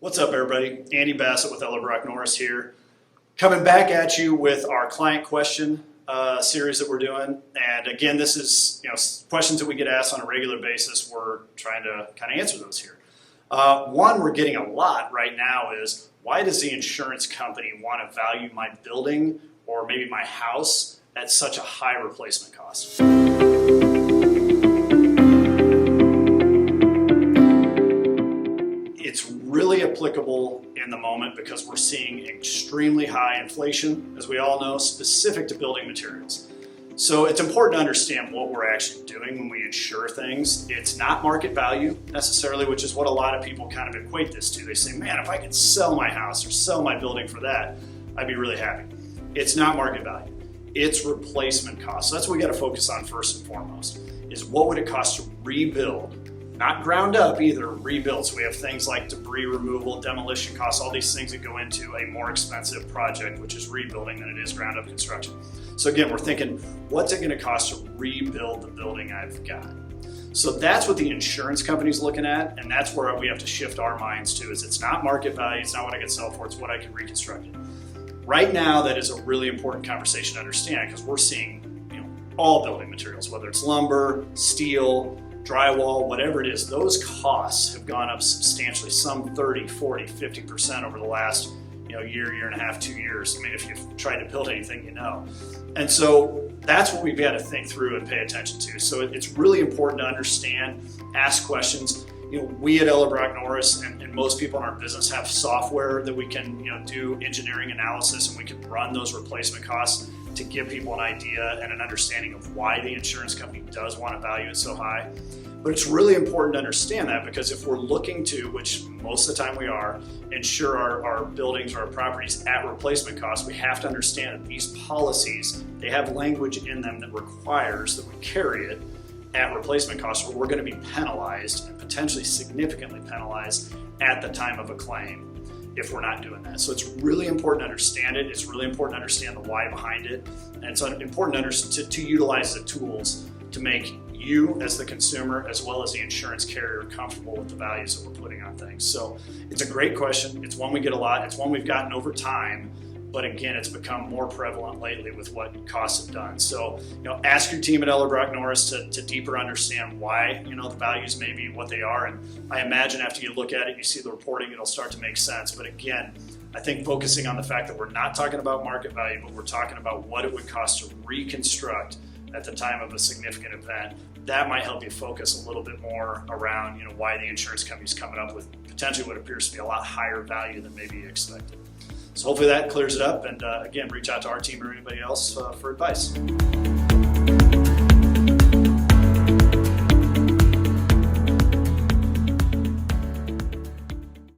What's up, everybody? Andy Bassett with Ellerbrock-Norris here. Coming back at you with our client question series that we're doing. And again, this is questions that we get asked on a regular basis. We're trying to kind of answer those here. One we're getting a lot right now is, why does the insurance company want to value my building or maybe my house at such a high replacement cost? It's really applicable in the moment because we're seeing extremely high inflation, as we all know, specific to building materials. So it's important to understand what we're actually doing when we insure things. It's not market value necessarily, which is what a lot of people kind of equate this to. They say, man, if I could sell my house or sell my building for that, I'd be really happy. It's not market value. It's replacement cost. So that's what we got to focus on first and foremost, is what would it cost to rebuild? Not ground up either, rebuild. So we have things like debris removal, demolition costs, all these things that go into a more expensive project, which is rebuilding than it is ground up construction. So again, we're thinking, what's it going to cost to rebuild the building I've got? So that's what the insurance company's looking at, and that's where we have to shift our minds to, is it's not market value, it's not what I can sell for, it's what I can reconstruct it. Right now, that is a really important conversation to understand, because we're seeing all building materials, whether it's lumber, steel, drywall, whatever it is, those costs have gone up substantially, some 30, 40, 50% over the last year and a half, 2 years. I mean, if you've tried to build anything, you know. And so that's what we've got to think through and pay attention to. So it's really important to understand, ask questions. We at Ellerbrock-Norris and most people in our business have software that we can do engineering analysis, and we can run those replacement costs to give people an idea and an understanding of why the insurance company does want to value it so high. But it's really important to understand that, because if we're looking to, which most of the time we are, insure our buildings or our properties at replacement cost, we have to understand that these policies, they have language in them that requires that we carry it at replacement cost, or we're going to be penalized, and potentially significantly penalized at the time of a claim if we're not doing that. So it's really important to understand it. It's really important to understand the why behind it. And it's important to utilize the tools to make you as the consumer, as well as the insurance carrier, comfortable with the values that we're putting on things. So it's a great question. It's one we get a lot. It's one we've gotten over time. But again, it's become more prevalent lately with what costs have done. So, ask your team at Ellerbrock-Norris to deeper understand why, the values may be what they are. And I imagine after you look at it, you see the reporting, it'll start to make sense. But again, I think focusing on the fact that we're not talking about market value, but we're talking about what it would cost to reconstruct at the time of a significant event, that might help you focus a little bit more around, why the insurance company's coming up with potentially what appears to be a lot higher value than maybe you expected. So hopefully that clears it up, and again, reach out to our team or anybody else for advice.